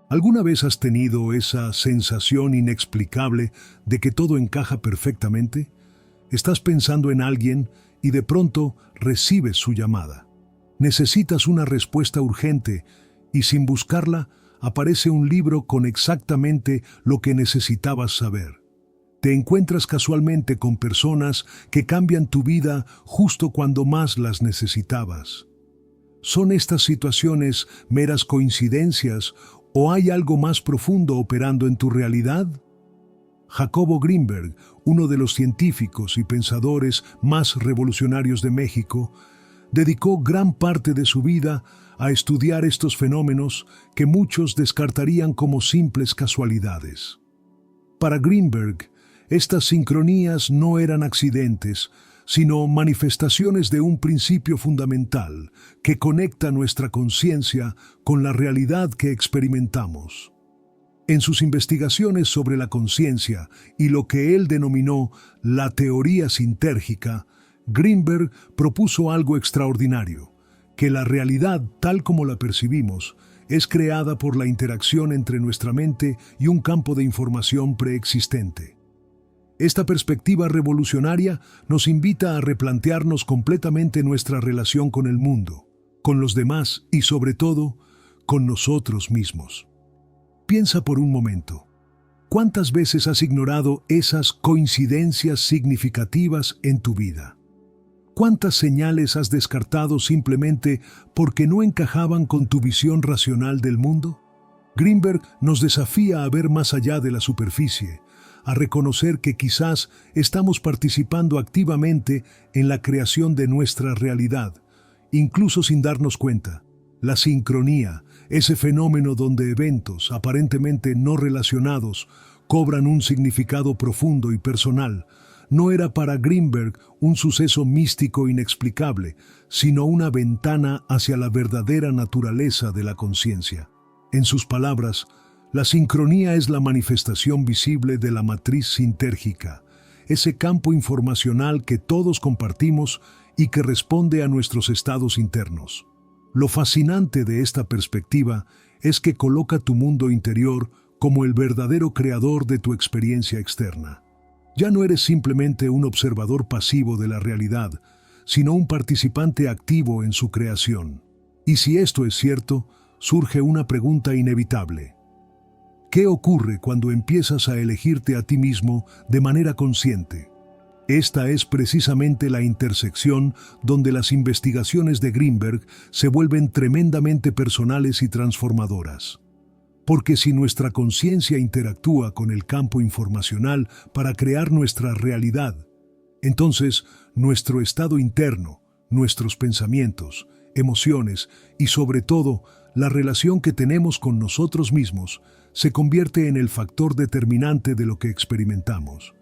¿Alguna vez has tenido esa sensación inexplicable de que todo encaja perfectamente? Estás pensando en alguien y de pronto recibes su llamada. Necesitas una respuesta urgente y sin buscarla aparece un libro con exactamente lo que necesitabas saber. Te encuentras casualmente con personas que cambian tu vida justo cuando más las necesitabas. ¿Son estas situaciones meras coincidencias o hay algo más profundo operando en tu realidad? Jacobo Greenberg, uno de los científicos y pensadores más revolucionarios de México, dedicó gran parte de su vida a estudiar estos fenómenos que muchos descartarían como simples casualidades. Para Greenberg, estas sincronías no eran accidentes, sino manifestaciones de un principio fundamental que conecta nuestra conciencia con la realidad que experimentamos. En sus investigaciones sobre la conciencia y lo que él denominó la teoría sintérgica, Greenberg propuso algo extraordinario, que la realidad tal como la percibimos es creada por la interacción entre nuestra mente y un campo de información preexistente. Esta perspectiva revolucionaria nos invita a replantearnos completamente nuestra relación con el mundo, con los demás y, sobre todo, con nosotros mismos. Piensa por un momento, ¿cuántas veces has ignorado esas coincidencias significativas en tu vida? ¿Cuántas señales has descartado simplemente porque no encajaban con tu visión racional del mundo? Greenberg nos desafía a ver más allá de la superficie, a reconocer que quizás estamos participando activamente en la creación de nuestra realidad, incluso sin darnos cuenta. La sincronía, ese fenómeno donde eventos aparentemente no relacionados cobran un significado profundo y personal, no era para Greenberg un suceso místico inexplicable, sino una ventana hacia la verdadera naturaleza de la conciencia. En sus palabras, la sincronía es la manifestación visible de la matriz sintérgica, ese campo informacional que todos compartimos y que responde a nuestros estados internos. Lo fascinante de esta perspectiva es que coloca tu mundo interior como el verdadero creador de tu experiencia externa. Ya no eres simplemente un observador pasivo de la realidad, sino un participante activo en su creación. Y si esto es cierto, surge una pregunta inevitable. ¿Qué ocurre cuando empiezas a elegirte a ti mismo de manera consciente? Esta es precisamente la intersección donde las investigaciones de Greenberg se vuelven tremendamente personales y transformadoras. Porque si nuestra conciencia interactúa con el campo informacional para crear nuestra realidad, entonces nuestro estado interno, nuestros pensamientos, emociones y sobre todo la relación que tenemos con nosotros mismos se convierte en el factor determinante de lo que experimentamos.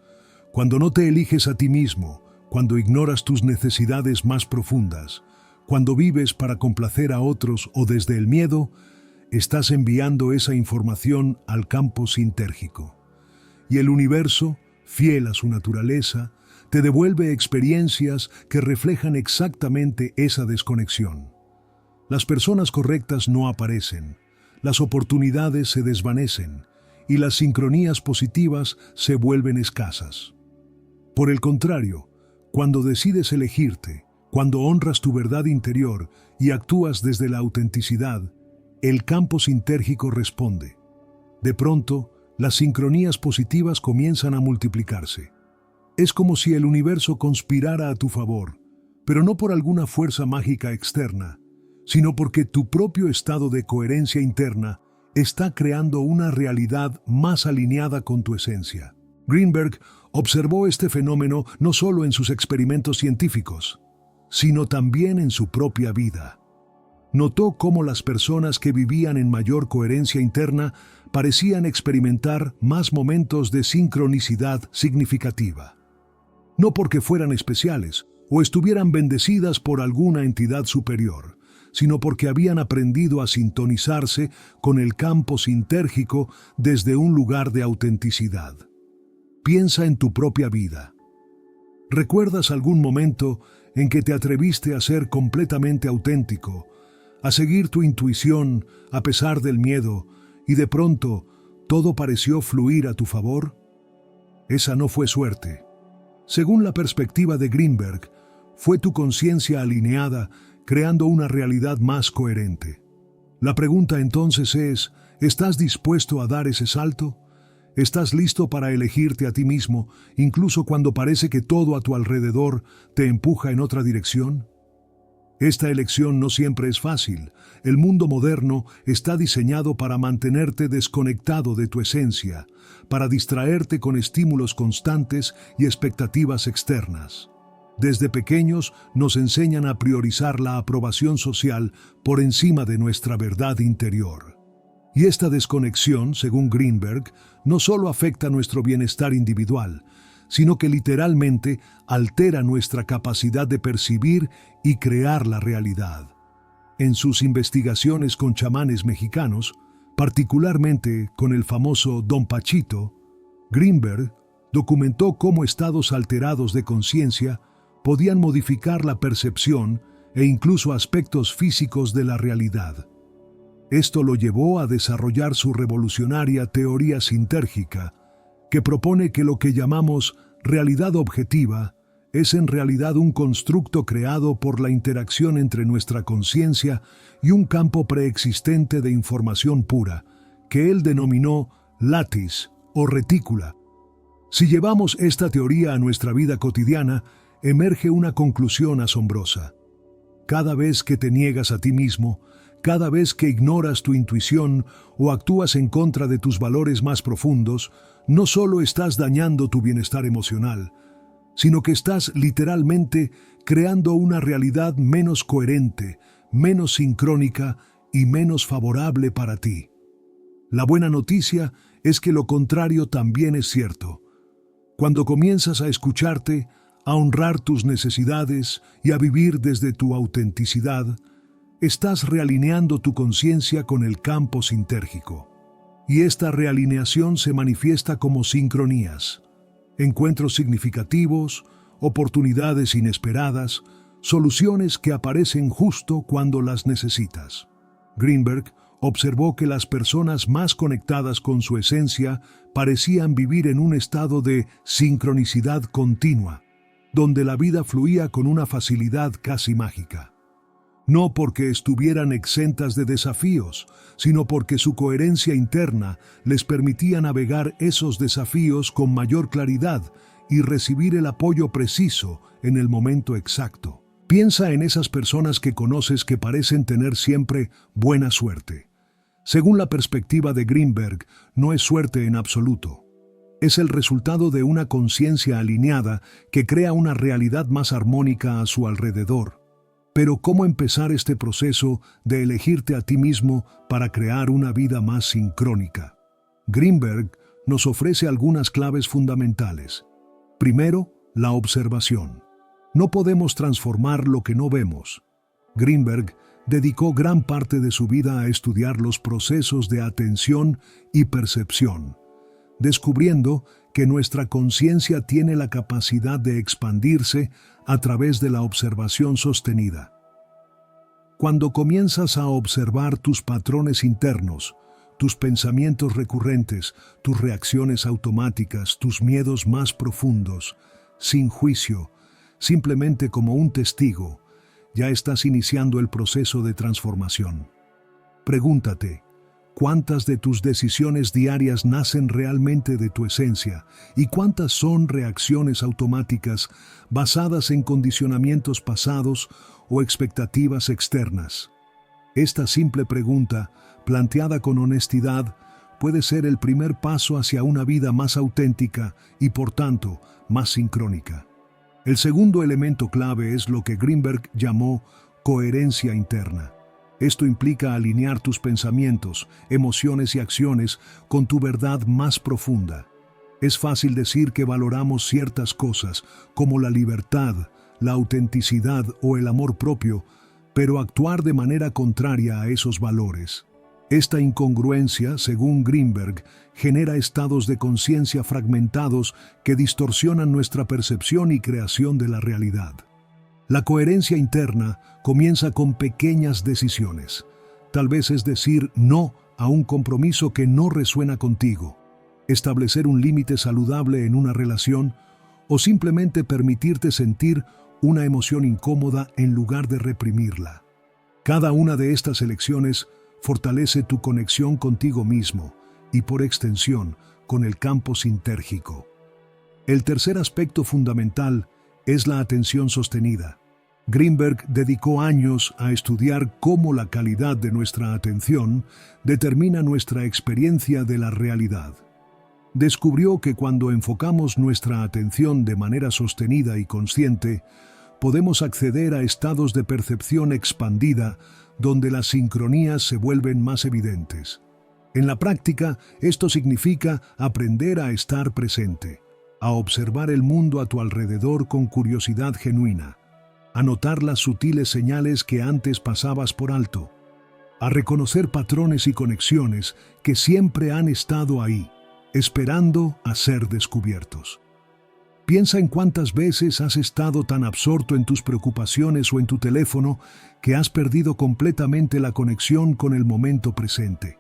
Cuando no te eliges a ti mismo, cuando ignoras tus necesidades más profundas, cuando vives para complacer a otros o desde el miedo, estás enviando esa información al campo sintérgico. Y el universo, fiel a su naturaleza, te devuelve experiencias que reflejan exactamente esa desconexión. Las personas correctas no aparecen, las oportunidades se desvanecen y las sincronías positivas se vuelven escasas. Por el contrario, cuando decides elegirte, cuando honras tu verdad interior y actúas desde la autenticidad, el campo sintérgico responde. De pronto, las sincronías positivas comienzan a multiplicarse. Es como si el universo conspirara a tu favor, pero no por alguna fuerza mágica externa, sino porque tu propio estado de coherencia interna está creando una realidad más alineada con tu esencia. Greenberg observó este fenómeno no solo en sus experimentos científicos, sino también en su propia vida. Notó cómo las personas que vivían en mayor coherencia interna parecían experimentar más momentos de sincronicidad significativa. No porque fueran especiales o estuvieran bendecidas por alguna entidad superior, sino porque habían aprendido a sintonizarse con el campo sintérgico desde un lugar de autenticidad. Piensa en tu propia vida. ¿Recuerdas algún momento en que te atreviste a ser completamente auténtico, a seguir tu intuición a pesar del miedo y de pronto todo pareció fluir a tu favor? Esa no fue suerte. Según la perspectiva de Greenberg, fue tu conciencia alineada creando una realidad más coherente. La pregunta entonces es, ¿estás dispuesto a dar ese salto? ¿Estás listo para elegirte a ti mismo, incluso cuando parece que todo a tu alrededor te empuja en otra dirección? Esta elección no siempre es fácil. El mundo moderno está diseñado para mantenerte desconectado de tu esencia, para distraerte con estímulos constantes y expectativas externas. Desde pequeños nos enseñan a priorizar la aprobación social por encima de nuestra verdad interior. Y esta desconexión, según Greenberg, no solo afecta nuestro bienestar individual, sino que literalmente altera nuestra capacidad de percibir y crear la realidad. En sus investigaciones con chamanes mexicanos, particularmente con el famoso Don Pachito, Greenberg documentó cómo estados alterados de conciencia podían modificar la percepción e incluso aspectos físicos de la realidad. Esto lo llevó a desarrollar su revolucionaria teoría sintérgica, que propone que lo que llamamos realidad objetiva es en realidad un constructo creado por la interacción entre nuestra conciencia y un campo preexistente de información pura, que él denominó látiz o retícula. Si llevamos esta teoría a nuestra vida cotidiana, emerge una conclusión asombrosa. Cada vez que te niegas a ti mismo, cada vez que ignoras tu intuición o actúas en contra de tus valores más profundos, no solo estás dañando tu bienestar emocional, sino que estás literalmente creando una realidad menos coherente, menos sincrónica y menos favorable para ti. La buena noticia es que lo contrario también es cierto. Cuando comienzas a escucharte, a honrar tus necesidades y a vivir desde tu autenticidad, estás realineando tu conciencia con el campo sintérgico. Y esta realineación se manifiesta como sincronías, encuentros significativos, oportunidades inesperadas, soluciones que aparecen justo cuando las necesitas. Greenberg observó que las personas más conectadas con su esencia parecían vivir en un estado de sincronicidad continua, donde la vida fluía con una facilidad casi mágica. No porque estuvieran exentas de desafíos, sino porque su coherencia interna les permitía navegar esos desafíos con mayor claridad y recibir el apoyo preciso en el momento exacto. Piensa en esas personas que conoces que parecen tener siempre buena suerte. Según la perspectiva de Greenberg, no es suerte en absoluto. Es el resultado de una conciencia alineada que crea una realidad más armónica a su alrededor. Pero ¿cómo empezar este proceso de elegirte a ti mismo para crear una vida más sincrónica? Greenberg nos ofrece algunas claves fundamentales. Primero, la observación. No podemos transformar lo que no vemos. Greenberg dedicó gran parte de su vida a estudiar los procesos de atención y percepción, descubriendo que nuestra conciencia tiene la capacidad de expandirse a través de la observación sostenida. Cuando comienzas a observar tus patrones internos, tus pensamientos recurrentes, tus reacciones automáticas, tus miedos más profundos, sin juicio, simplemente como un testigo, ya estás iniciando el proceso de transformación. Pregúntate, ¿cuántas de tus decisiones diarias nacen realmente de tu esencia y cuántas son reacciones automáticas basadas en condicionamientos pasados o expectativas externas? Esta simple pregunta, planteada con honestidad, puede ser el primer paso hacia una vida más auténtica y, por tanto, más sincrónica. El segundo elemento clave es lo que Greenberg llamó coherencia interna. Esto implica alinear tus pensamientos, emociones y acciones con tu verdad más profunda. Es fácil decir que valoramos ciertas cosas, como la libertad, la autenticidad o el amor propio, pero actuar de manera contraria a esos valores. Esta incongruencia, según Greenberg, genera estados de conciencia fragmentados que distorsionan nuestra percepción y creación de la realidad. La coherencia interna comienza con pequeñas decisiones. Tal vez es decir no a un compromiso que no resuena contigo, establecer un límite saludable en una relación o simplemente permitirte sentir una emoción incómoda en lugar de reprimirla. Cada una de estas elecciones fortalece tu conexión contigo mismo y, por extensión, con el campo sintérgico. El tercer aspecto fundamental es la atención sostenida. Greenberg dedicó años a estudiar cómo la calidad de nuestra atención determina nuestra experiencia de la realidad. Descubrió que cuando enfocamos nuestra atención de manera sostenida y consciente, podemos acceder a estados de percepción expandida donde las sincronías se vuelven más evidentes. En la práctica, esto significa aprender a estar presente, a observar el mundo a tu alrededor con curiosidad genuina, a notar las sutiles señales que antes pasabas por alto, a reconocer patrones y conexiones que siempre han estado ahí, esperando a ser descubiertos. Piensa en cuántas veces has estado tan absorto en tus preocupaciones o en tu teléfono que has perdido completamente la conexión con el momento presente.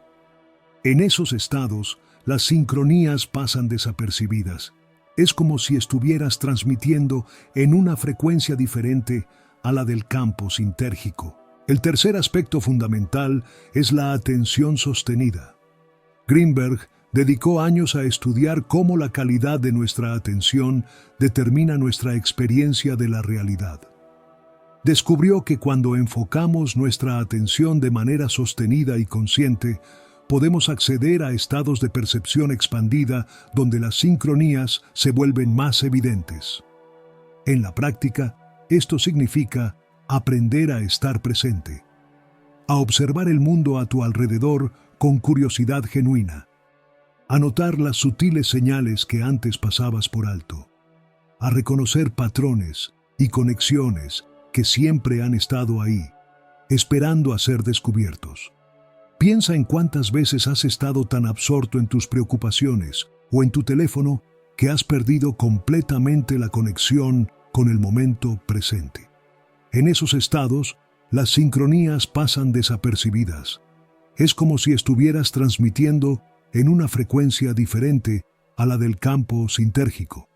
En esos estados, las sincronías pasan desapercibidas. Es como si estuvieras transmitiendo en una frecuencia diferente a la del campo sintérgico. El tercer aspecto fundamental es la atención sostenida. Greenberg dedicó años a estudiar cómo la calidad de nuestra atención determina nuestra experiencia de la realidad. Descubrió que cuando enfocamos nuestra atención de manera sostenida y consciente, podemos acceder a estados de percepción expandida donde las sincronías se vuelven más evidentes. En la práctica, esto significa aprender a estar presente, a observar el mundo a tu alrededor con curiosidad genuina, a notar las sutiles señales que antes pasabas por alto, a reconocer patrones y conexiones que siempre han estado ahí, esperando a ser descubiertos. Piensa en cuántas veces has estado tan absorto en tus preocupaciones o en tu teléfono que has perdido completamente la conexión con el momento presente. En esos estados, las sincronías pasan desapercibidas. Es como si estuvieras transmitiendo en una frecuencia diferente a la del campo sintérgico.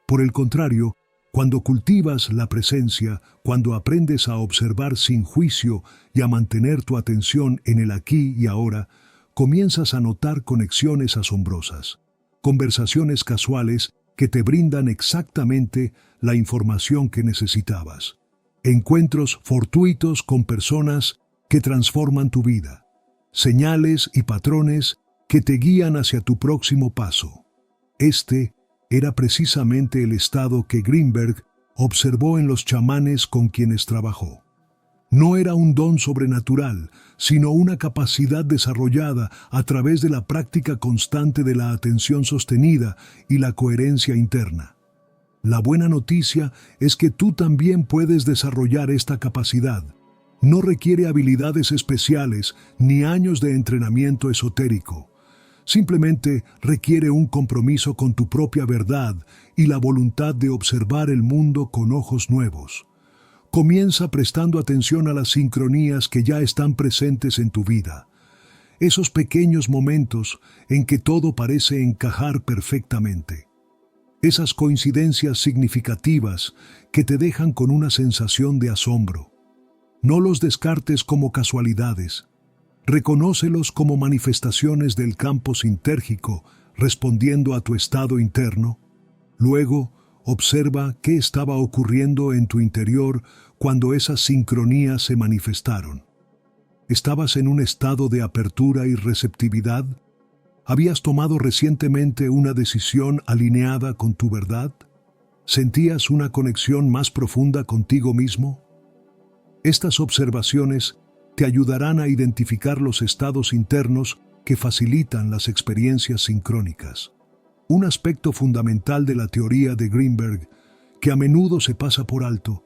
Por el contrario, cuando cultivas la presencia, cuando aprendes a observar sin juicio y a mantener tu atención en el aquí y ahora, comienzas a notar conexiones asombrosas, conversaciones casuales que te brindan exactamente la información que necesitabas, encuentros fortuitos con personas que transforman tu vida, señales y patrones que te guían hacia tu próximo paso. Este era precisamente el estado que Greenberg observó en los chamanes con quienes trabajó. No era un don sobrenatural, sino una capacidad desarrollada a través de la práctica constante de la atención sostenida y la coherencia interna. La buena noticia es que tú también puedes desarrollar esta capacidad. No requiere habilidades especiales ni años de entrenamiento esotérico. Simplemente requiere un compromiso con tu propia verdad y la voluntad de observar el mundo con ojos nuevos. Comienza prestando atención a las sincronías que ya están presentes en tu vida. Esos pequeños momentos en que todo parece encajar perfectamente. Esas coincidencias significativas que te dejan con una sensación de asombro. No los descartes como casualidades. Reconócelos como manifestaciones del campo sintérgico respondiendo a tu estado interno. Luego, observa qué estaba ocurriendo en tu interior cuando esas sincronías se manifestaron. ¿Estabas en un estado de apertura y receptividad? ¿Habías tomado recientemente una decisión alineada con tu verdad? ¿Sentías una conexión más profunda contigo mismo? Estas observaciones te ayudarán a identificar los estados internos que facilitan las experiencias sincrónicas. Un aspecto fundamental de la teoría de Greenberg, que a menudo se pasa por alto,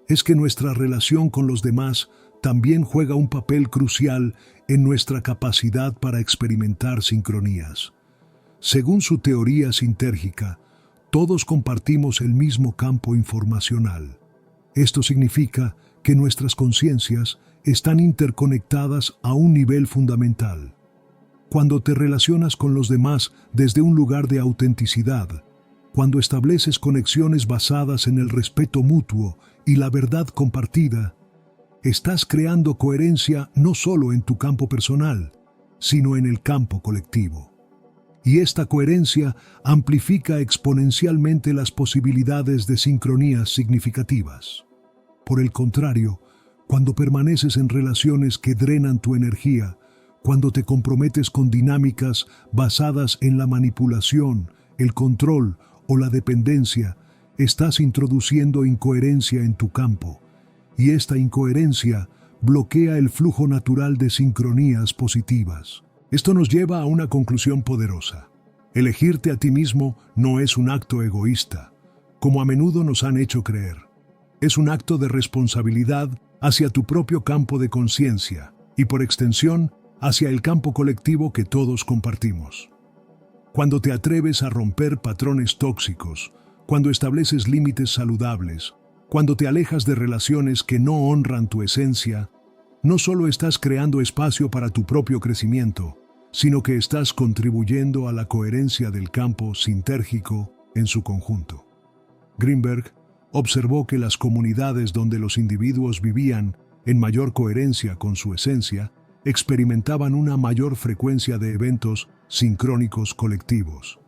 es que nuestra relación con los demás también juega un papel crucial en nuestra capacidad para experimentar sincronías. Según su teoría sintérgica, todos compartimos el mismo campo informacional. Esto significa que nuestras conciencias están interconectadas a un nivel fundamental. cuando te relacionas con los demás desde un lugar de autenticidad, cuando estableces conexiones basadas en el respeto mutuo y la verdad compartida, estás creando coherencia no solo en tu campo personal, sino en el campo colectivo. Y esta coherencia amplifica exponencialmente las posibilidades de sincronías significativas. Por el contrario, cuando permaneces en relaciones que drenan tu energía, cuando te comprometes con dinámicas basadas en la manipulación, el control o la dependencia, estás introduciendo incoherencia en tu campo, y esta incoherencia bloquea el flujo natural de sincronías positivas. Esto nos lleva a una conclusión poderosa. Elegirte a ti mismo no es un acto egoísta, como a menudo nos han hecho creer. Es un acto de responsabilidad hacia tu propio campo de conciencia y, por extensión, hacia el campo colectivo que todos compartimos. Cuando te atreves a romper patrones tóxicos, cuando estableces límites saludables, cuando te alejas de relaciones que no honran tu esencia, no solo estás creando espacio para tu propio crecimiento, sino que estás contribuyendo a la coherencia del campo sintérgico en su conjunto. Greenberg observó que las comunidades donde los individuos vivían en mayor coherencia con su esencia experimentaban una mayor frecuencia de eventos sincrónicos colectivos.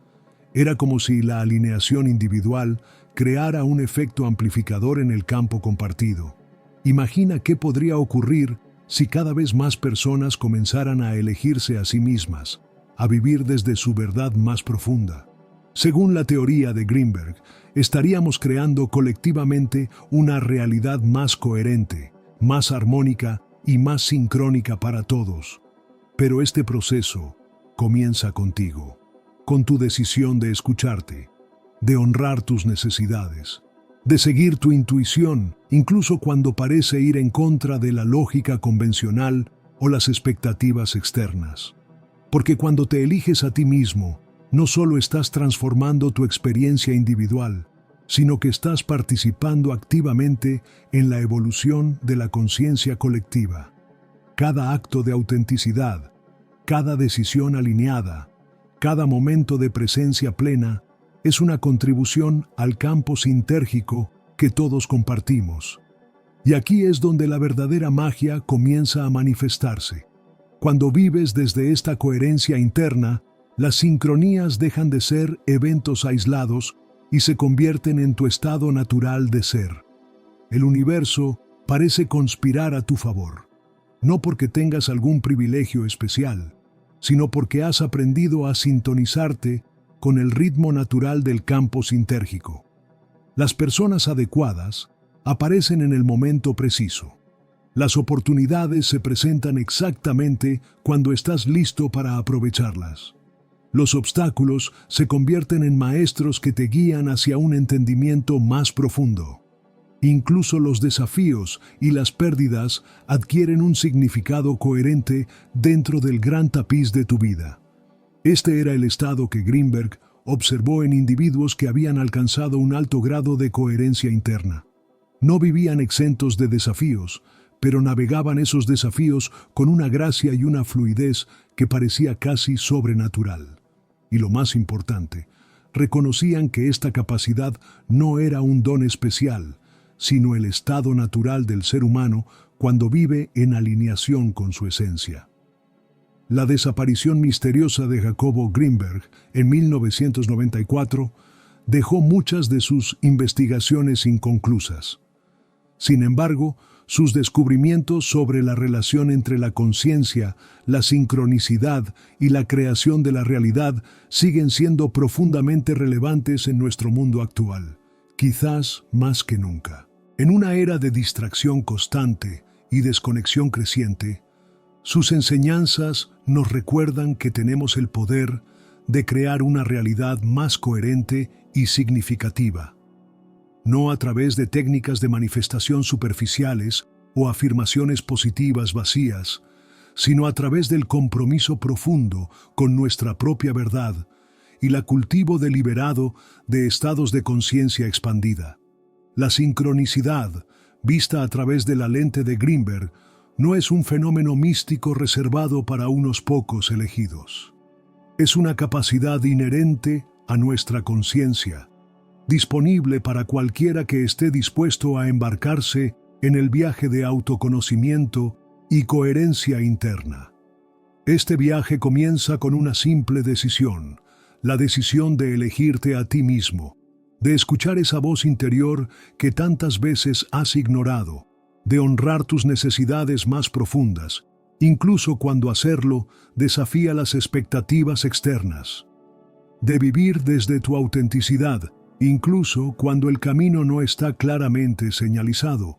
Era como si la alineación individual creara un efecto amplificador en el campo compartido. Imagina qué podría ocurrir si cada vez más personas comenzaran a elegirse a sí mismas, a vivir desde su verdad más profunda. Según la teoría de Greenberg, estaríamos creando colectivamente una realidad más coherente, más armónica y más sincrónica para todos. Pero este proceso comienza contigo, con tu decisión de escucharte, de honrar tus necesidades, de seguir tu intuición, incluso cuando parece ir en contra de la lógica convencional o las expectativas externas. Porque cuando te eliges a ti mismo, no solo estás transformando tu experiencia individual, sino que estás participando activamente en la evolución de la conciencia colectiva. Cada acto de autenticidad, cada decisión alineada, cada momento de presencia plena es una contribución al campo sintérgico que todos compartimos. Y aquí es donde la verdadera magia comienza a manifestarse. Cuando vives desde esta coherencia interna, las sincronías dejan de ser eventos aislados y se convierten en tu estado natural de ser. El universo parece conspirar a tu favor, no porque tengas algún privilegio especial, sino porque has aprendido a sintonizarte con el ritmo natural del campo sintérgico. Las personas adecuadas aparecen en el momento preciso. Las oportunidades se presentan exactamente cuando estás listo para aprovecharlas. Los obstáculos se convierten en maestros que te guían hacia un entendimiento más profundo. Incluso los desafíos y las pérdidas adquieren un significado coherente dentro del gran tapiz de tu vida. Este era el estado que Greenberg observó en individuos que habían alcanzado un alto grado de coherencia interna. No vivían exentos de desafíos, pero navegaban esos desafíos con una gracia y una fluidez que parecía casi sobrenatural. Y lo más importante, reconocían que esta capacidad no era un don especial, sino el estado natural del ser humano cuando vive en alineación con su esencia. La desaparición misteriosa de Jacobo Greenberg en 1994 dejó muchas de sus investigaciones inconclusas. Sin embargo, sus descubrimientos sobre la relación entre la conciencia, la sincronicidad y la creación de la realidad siguen siendo profundamente relevantes en nuestro mundo actual, quizás más que nunca. En una era de distracción constante y desconexión creciente, sus enseñanzas nos recuerdan que tenemos el poder de crear una realidad más coherente y significativa. No a través de técnicas de manifestación superficiales o afirmaciones positivas vacías, sino a través del compromiso profundo con nuestra propia verdad y la cultivo deliberado de estados de conciencia expandida. La sincronicidad, vista a través de la lente de Greenberg, no es un fenómeno místico reservado para unos pocos elegidos. Es una capacidad inherente a nuestra conciencia, disponible para cualquiera que esté dispuesto a embarcarse en el viaje de autoconocimiento y coherencia interna. Este viaje comienza con una simple decisión, la decisión de elegirte a ti mismo, de escuchar esa voz interior que tantas veces has ignorado, de honrar tus necesidades más profundas, incluso cuando hacerlo desafía las expectativas externas, de vivir desde tu autenticidad, incluso cuando el camino no está claramente señalizado,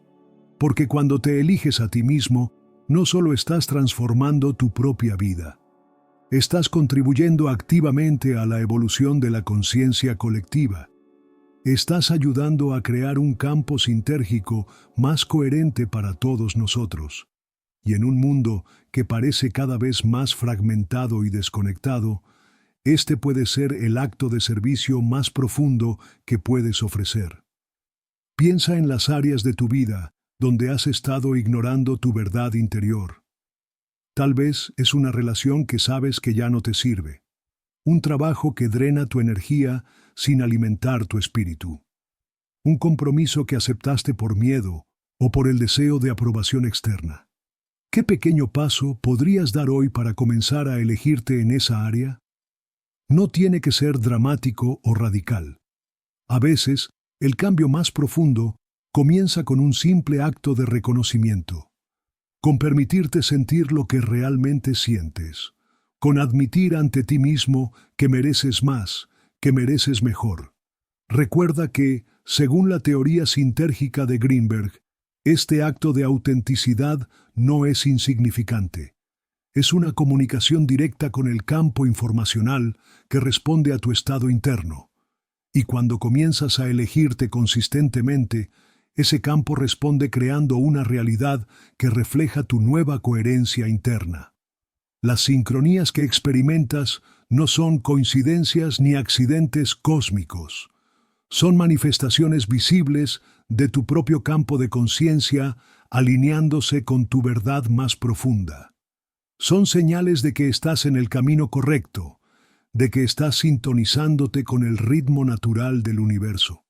porque cuando te eliges a ti mismo, no solo estás transformando tu propia vida, estás contribuyendo activamente a la evolución de la conciencia colectiva. Estás ayudando a crear un campo sintérgico más coherente para todos nosotros. Y en un mundo que parece cada vez más fragmentado y desconectado, este puede ser el acto de servicio más profundo que puedes ofrecer. Piensa en las áreas de tu vida donde has estado ignorando tu verdad interior. Tal vez es una relación que sabes que ya no te sirve, un trabajo que drena tu energía sin alimentar tu espíritu, un compromiso que aceptaste por miedo o por el deseo de aprobación externa. ¿Qué pequeño paso podrías dar hoy para comenzar a elegirte en esa área? No tiene que ser dramático o radical. A veces, el cambio más profundo comienza con un simple acto de reconocimiento, con permitirte sentir lo que realmente sientes, con admitir ante ti mismo que mereces más, que mereces mejor. Recuerda que, según la teoría sintérgica de Greenberg, este acto de autenticidad no es insignificante. Es una comunicación directa con el campo informacional que responde a tu estado interno. Y cuando comienzas a elegirte consistentemente, ese campo responde creando una realidad que refleja tu nueva coherencia interna. Las sincronías que experimentas no son coincidencias ni accidentes cósmicos. Son manifestaciones visibles de tu propio campo de conciencia alineándose con tu verdad más profunda. Son señales de que estás en el camino correcto, de que estás sintonizándote con el ritmo natural del universo.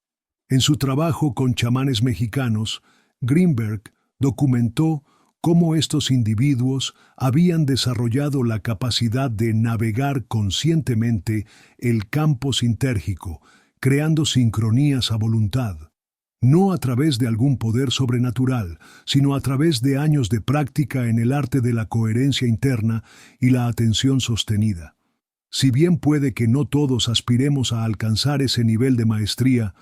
En su trabajo con chamanes mexicanos, Greenberg documentó cómo estos individuos habían desarrollado la capacidad de navegar conscientemente el campo sintérgico, creando sincronías a voluntad, no a través de algún poder sobrenatural, sino a través de años de práctica en el arte de la coherencia interna y la atención sostenida. Si bien puede que no todos aspiremos a alcanzar ese nivel de maestría,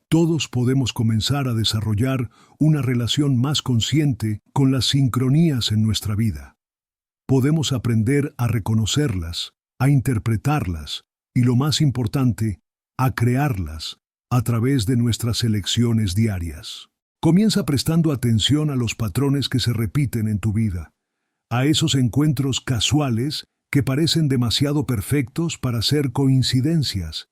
todos podemos comenzar a desarrollar una relación más consciente con las sincronías en nuestra vida. Podemos aprender a reconocerlas, a interpretarlas y, lo más importante, a crearlas a través de nuestras elecciones diarias. Comienza prestando atención a los patrones que se repiten en tu vida, a esos encuentros casuales que parecen demasiado perfectos para ser coincidencias,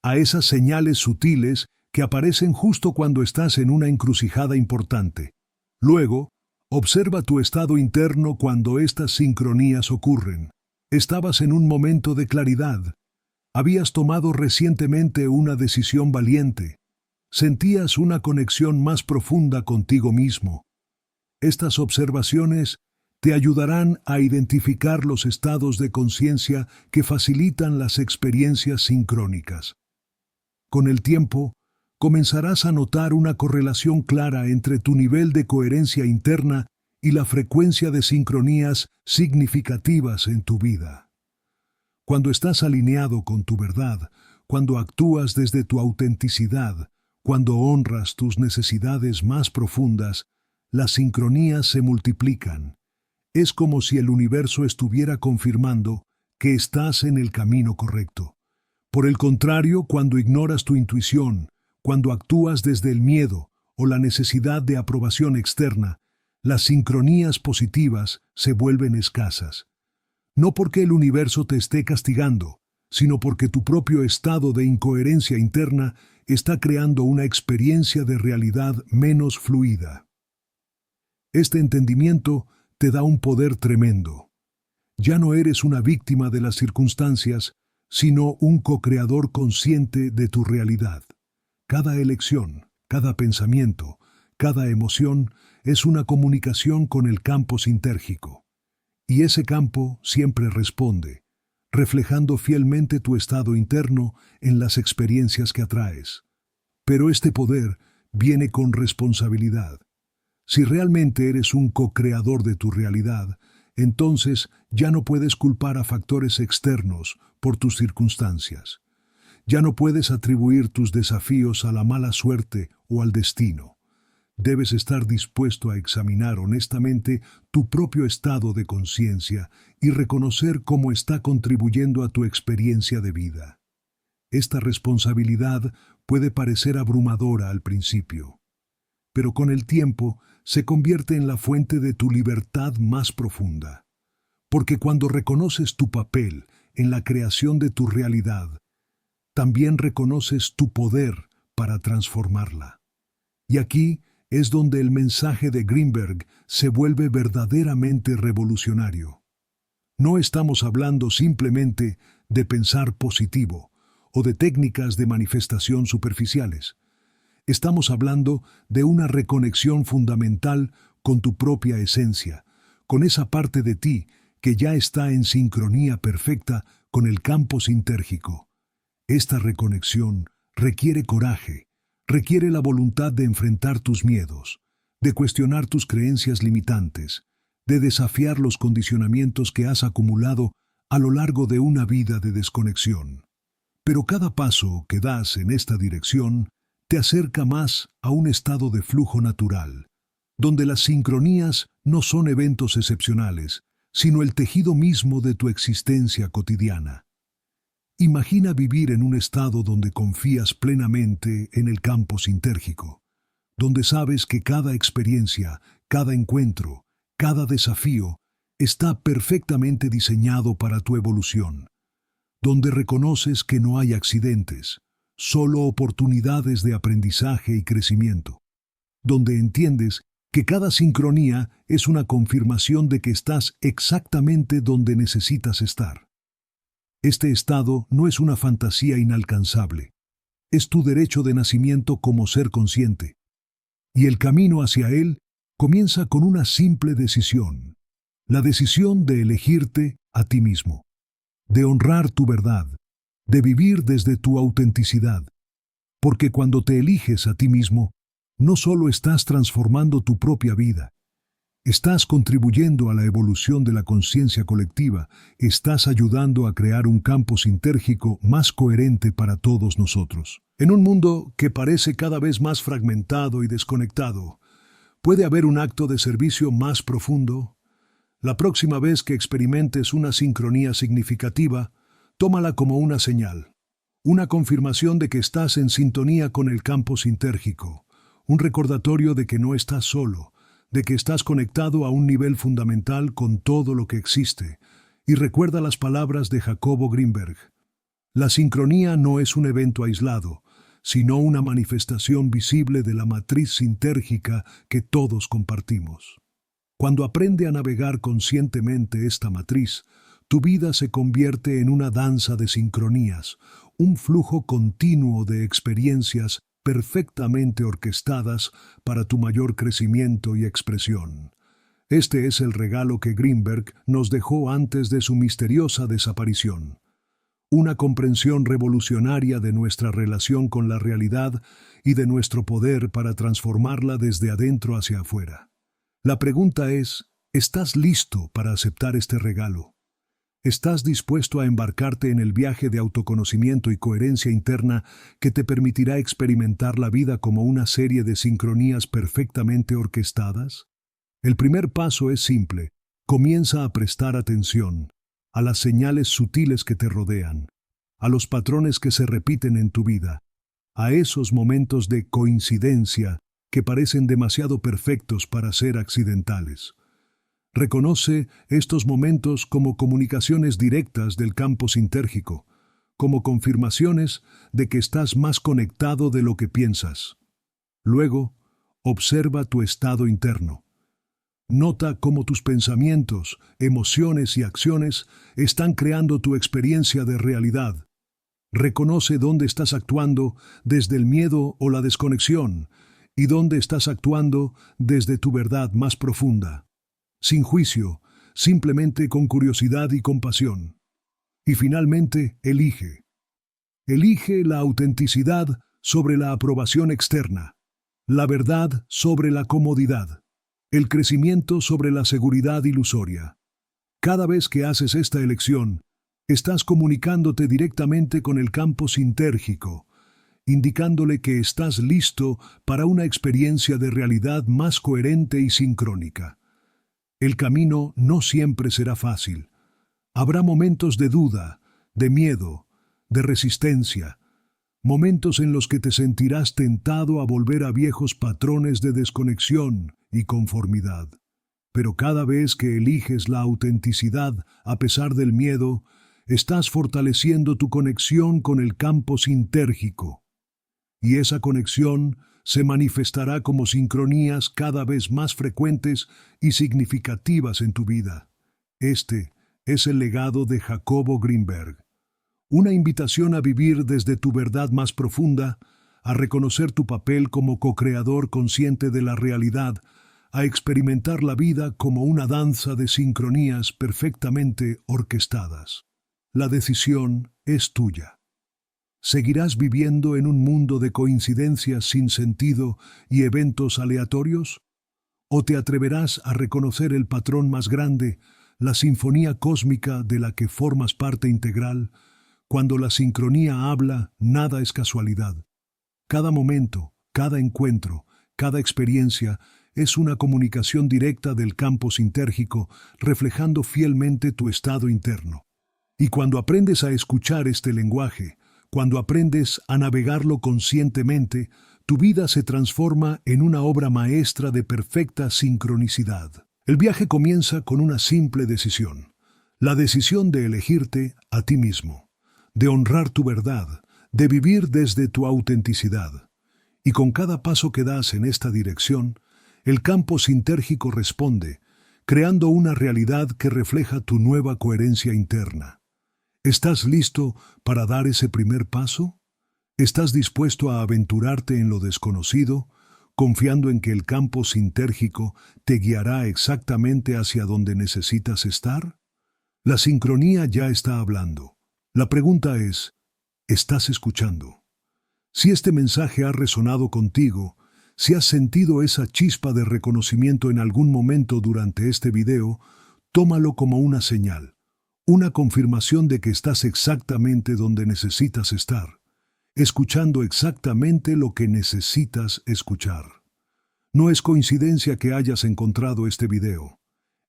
a esas señales sutiles que aparecen justo cuando estás en una encrucijada importante. Luego, observa tu estado interno cuando estas sincronías ocurren. Estabas en un momento de claridad. Habías tomado recientemente una decisión valiente. Sentías una conexión más profunda contigo mismo. Estas observaciones te ayudarán a identificar los estados de conciencia que facilitan las experiencias sincrónicas. Con el tiempo, comenzarás a notar una correlación clara entre tu nivel de coherencia interna y la frecuencia de sincronías significativas en tu vida. Cuando estás alineado con tu verdad, cuando actúas desde tu autenticidad, cuando honras tus necesidades más profundas, las sincronías se multiplican. Es como si el universo estuviera confirmando que estás en el camino correcto. Por el contrario, cuando ignoras tu intuición, cuando actúas desde el miedo o la necesidad de aprobación externa, las sincronías positivas se vuelven escasas. No porque el universo te esté castigando, sino porque tu propio estado de incoherencia interna está creando una experiencia de realidad menos fluida. Este entendimiento te da un poder tremendo. Ya no eres una víctima de las circunstancias, sino un co-creador consciente de tu realidad. Cada elección, cada pensamiento, cada emoción es una comunicación con el campo sintérgico. Y ese campo siempre responde, reflejando fielmente tu estado interno en las experiencias que atraes. Pero este poder viene con responsabilidad. Si realmente eres un co-creador de tu realidad, entonces ya no puedes culpar a factores externos por tus circunstancias. Ya no puedes atribuir tus desafíos a la mala suerte o al destino. Debes estar dispuesto a examinar honestamente tu propio estado de conciencia y reconocer cómo está contribuyendo a tu experiencia de vida. Esta responsabilidad puede parecer abrumadora al principio, pero con el tiempo se convierte en la fuente de tu libertad más profunda. Porque cuando reconoces tu papel en la creación de tu realidad, también reconoces tu poder para transformarla. Y aquí es donde el mensaje de Greenberg se vuelve verdaderamente revolucionario. No estamos hablando simplemente de pensar positivo o de técnicas de manifestación superficiales. Estamos hablando de una reconexión fundamental con tu propia esencia, con esa parte de ti que ya está en sincronía perfecta con el campo sintérgico. Esta reconexión requiere coraje, requiere la voluntad de enfrentar tus miedos, de cuestionar tus creencias limitantes, de desafiar los condicionamientos que has acumulado a lo largo de una vida de desconexión. Pero cada paso que das en esta dirección te acerca más a un estado de flujo natural, donde las sincronías no son eventos excepcionales, sino el tejido mismo de tu existencia cotidiana. Imagina vivir en un estado donde confías plenamente en el campo sintérgico, donde sabes que cada experiencia, cada encuentro, cada desafío está perfectamente diseñado para tu evolución, donde reconoces que no hay accidentes, solo oportunidades de aprendizaje y crecimiento, donde entiendes que cada sincronía es una confirmación de que estás exactamente donde necesitas estar. Este estado no es una fantasía inalcanzable, es tu derecho de nacimiento como ser consciente, y el camino hacia él comienza con una simple decisión, la decisión de elegirte a ti mismo, de honrar tu verdad, de vivir desde tu autenticidad, porque cuando te eliges a ti mismo, no solo estás transformando tu propia vida, estás contribuyendo a la evolución de la conciencia colectiva, estás ayudando a crear un campo sintérgico más coherente para todos nosotros. En un mundo que parece cada vez más fragmentado y desconectado, ¿puede haber un acto de servicio más profundo? La próxima vez que experimentes una sincronía significativa, tómala como una señal, una confirmación de que estás en sintonía con el campo sintérgico, un recordatorio de que no estás solo, de que estás conectado a un nivel fundamental con todo lo que existe. Y recuerda las palabras de Jacobo Greenberg. La sincronía no es un evento aislado, sino una manifestación visible de la matriz sintérgica que todos compartimos. Cuando aprende a navegar conscientemente esta matriz, tu vida se convierte en una danza de sincronías, un flujo continuo de experiencias perfectamente orquestadas para tu mayor crecimiento y expresión. Este es el regalo que Greenberg nos dejó antes de su misteriosa desaparición. Una comprensión revolucionaria de nuestra relación con la realidad y de nuestro poder para transformarla desde adentro hacia afuera. La pregunta es, ¿estás listo para aceptar este regalo? ¿Estás dispuesto a embarcarte en el viaje de autoconocimiento y coherencia interna que te permitirá experimentar la vida como una serie de sincronías perfectamente orquestadas? El primer paso es simple. Comienza a prestar atención a las señales sutiles que te rodean, a los patrones que se repiten en tu vida, a esos momentos de coincidencia que parecen demasiado perfectos para ser accidentales. Reconoce estos momentos como comunicaciones directas del campo sintérgico, como confirmaciones de que estás más conectado de lo que piensas. Luego, observa tu estado interno. Nota cómo tus pensamientos, emociones y acciones están creando tu experiencia de realidad. Reconoce dónde estás actuando desde el miedo o la desconexión y dónde estás actuando desde tu verdad más profunda. Sin juicio, simplemente con curiosidad y compasión. Y finalmente, elige. Elige la autenticidad sobre la aprobación externa, la verdad sobre la comodidad, el crecimiento sobre la seguridad ilusoria. Cada vez que haces esta elección, estás comunicándote directamente con el campo sintérgico, indicándole que estás listo para una experiencia de realidad más coherente y sincrónica. El camino no siempre será fácil. Habrá momentos de duda, de miedo, de resistencia, momentos en los que te sentirás tentado a volver a viejos patrones de desconexión y conformidad. Pero cada vez que eliges la autenticidad a pesar del miedo, estás fortaleciendo tu conexión con el campo sintérgico. Y esa conexión se manifestará como sincronías cada vez más frecuentes y significativas en tu vida. Este es el legado de Jacobo Greenberg. Una invitación a vivir desde tu verdad más profunda, a reconocer tu papel como co-creador consciente de la realidad, a experimentar la vida como una danza de sincronías perfectamente orquestadas. La decisión es tuya. ¿Seguirás viviendo en un mundo de coincidencias sin sentido y eventos aleatorios? ¿O te atreverás a reconocer el patrón más grande, la sinfonía cósmica de la que formas parte integral? Cuando la sincronía habla, nada es casualidad. Cada momento, cada encuentro, cada experiencia es una comunicación directa del campo sintérgico, reflejando fielmente tu estado interno. Y cuando aprendes a escuchar este lenguaje, cuando aprendes a navegarlo conscientemente, tu vida se transforma en una obra maestra de perfecta sincronicidad. El viaje comienza con una simple decisión. La decisión de elegirte a ti mismo, de honrar tu verdad, de vivir desde tu autenticidad. Y con cada paso que das en esta dirección, el campo sintérgico responde, creando una realidad que refleja tu nueva coherencia interna. ¿Estás listo para dar ese primer paso? ¿Estás dispuesto a aventurarte en lo desconocido, confiando en que el campo sintérgico te guiará exactamente hacia donde necesitas estar? La sincronía ya está hablando. La pregunta es, ¿estás escuchando? Si este mensaje ha resonado contigo, si has sentido esa chispa de reconocimiento en algún momento durante este video, tómalo como una señal. Una confirmación de que estás exactamente donde necesitas estar, escuchando exactamente lo que necesitas escuchar. No es coincidencia que hayas encontrado este video.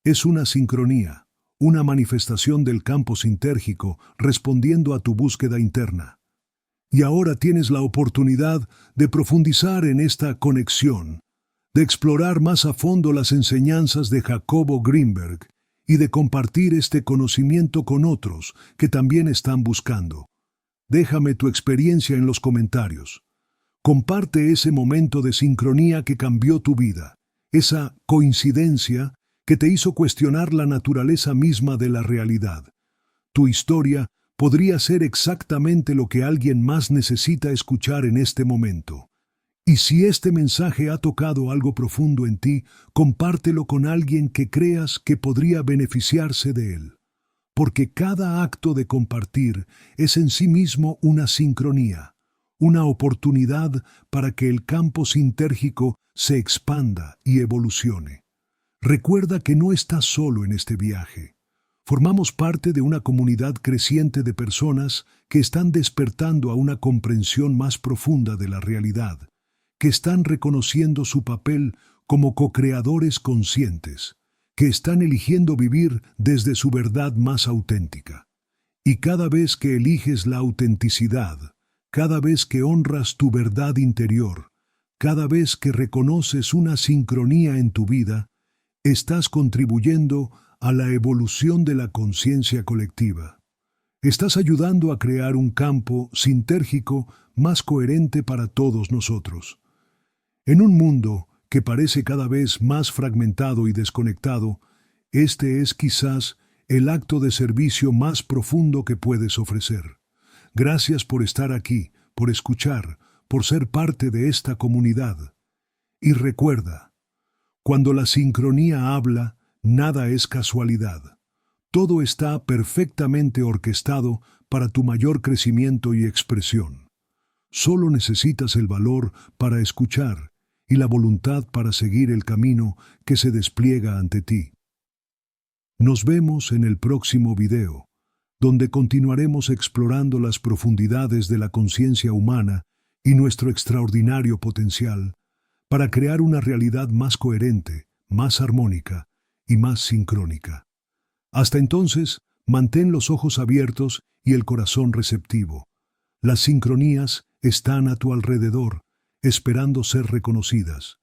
Es una sincronía, una manifestación del campo sintérgico respondiendo a tu búsqueda interna. Y ahora tienes la oportunidad de profundizar en esta conexión, de explorar más a fondo las enseñanzas de Jacobo Greenberg, y de compartir este conocimiento con otros que también están buscando. Déjame tu experiencia en los comentarios. Comparte ese momento de sincronía que cambió tu vida, esa coincidencia que te hizo cuestionar la naturaleza misma de la realidad. Tu historia podría ser exactamente lo que alguien más necesita escuchar en este momento. Y si este mensaje ha tocado algo profundo en ti, compártelo con alguien que creas que podría beneficiarse de él. Porque cada acto de compartir es en sí mismo una sincronía, una oportunidad para que el campo sintérgico se expanda y evolucione. Recuerda que no estás solo en este viaje. Formamos parte de una comunidad creciente de personas que están despertando a una comprensión más profunda de la realidad, que están reconociendo su papel como co-creadores conscientes, que están eligiendo vivir desde su verdad más auténtica. Y cada vez que eliges la autenticidad, cada vez que honras tu verdad interior, cada vez que reconoces una sincronía en tu vida, estás contribuyendo a la evolución de la conciencia colectiva. Estás ayudando a crear un campo sintérgico más coherente para todos nosotros. En un mundo que parece cada vez más fragmentado y desconectado, este es quizás el acto de servicio más profundo que puedes ofrecer. Gracias por estar aquí, por escuchar, por ser parte de esta comunidad. Y recuerda, cuando la sincronía habla, nada es casualidad. Todo está perfectamente orquestado para tu mayor crecimiento y expresión. Solo necesitas el valor para escuchar y la voluntad para seguir el camino que se despliega ante ti. Nos vemos en el próximo video, donde continuaremos explorando las profundidades de la conciencia humana y nuestro extraordinario potencial para crear una realidad más coherente, más armónica y más sincrónica. Hasta entonces, mantén los ojos abiertos y el corazón receptivo. Las sincronías están a tu alrededor, esperando ser reconocidas.